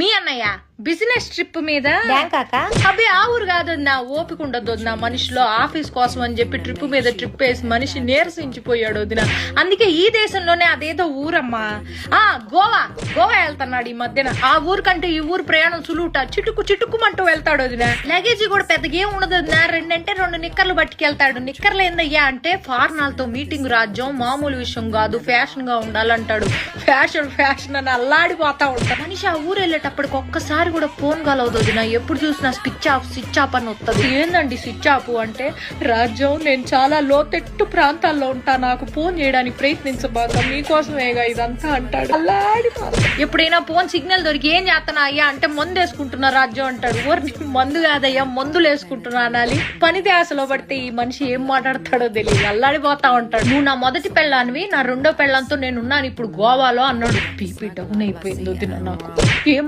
మీ అన్నయ్య business trip మీద బ్యాంకాక అబ్బే ఆ ఊరు కాదు నా ఓపిక ఉండదు వదిన మనిషిలో ఆఫీస్ కోసం అని చెప్పి ట్రిప్ మీద ట్రిప్ వేసి మనిషి నీరసించిపోయాడు వదిన. అందుకే ఈ దేశంలోనే అదేదో ఊరమ్మా గోవా వెళ్తున్నాడు ఈ మధ్యన. ఆ ఊరు కంటే ఈ ఊరు ప్రయాణం సులువుట చిటుక్కుమంటూ వెళ్తాడు వదిన. లగేజీ కూడా పెద్దగా ఏం ఉండదు వదిన. రెండు నిక్కర్లు పట్టుకెళ్తాడు. నిక్కర్లు ఏందయ్యా అంటే ఫారినర్లతో మీటింగ్ రాజ్యం మామూలు విషయం కాదు, ఫ్యాషన్ గా ఉండాలంటాడు. ఫ్యాషన్ అని అల్లాడిపోతా ఉంటాడు మనిషి. ఆ ఊరు వెళ్ళేటప్పటికి ఒక్కసారి కూడా ఫోన్ కలవదు వదిన. ఎప్పుడు చూసినా స్విచ్ ఆఫ్ అని వస్తుంది. ఏందండి స్విచ్ ఆఫ్ అంటే? రాజ్యం నేను చాలా లోతెట్టు ప్రాంతాల్లో ఉంటా, నాకు ఫోన్ చేయడానికి ప్రయత్నించబాక, మీకోసమేగా ఇదంతా అంటాడు. ఎప్పుడైనా ఫోన్ సిగ్నల్ దొరికి ఏం చేస్తున్నా అయ్యా అంటే మందు వేసుకుంటున్నా రాజ్యం అంటాడు. ఊరి మందు కాదయ్యా మందులు వేసుకుంటున్నా అనాలి. పని ధ్యాసలో పడితే ఈ మనిషి ఏం మాట్లాడతాడో తెలియదు, అల్లాడిపోతా ఉంటాడు. నువ్వు నా మొదటి పెళ్ళానివి, నా రెండో పెళ్ళంతో నేనున్నాను ఇప్పుడు గోవాలో అన్నాడు. బీపీ డౌన్ అయిపోయింది వదిన నాకు. ఏం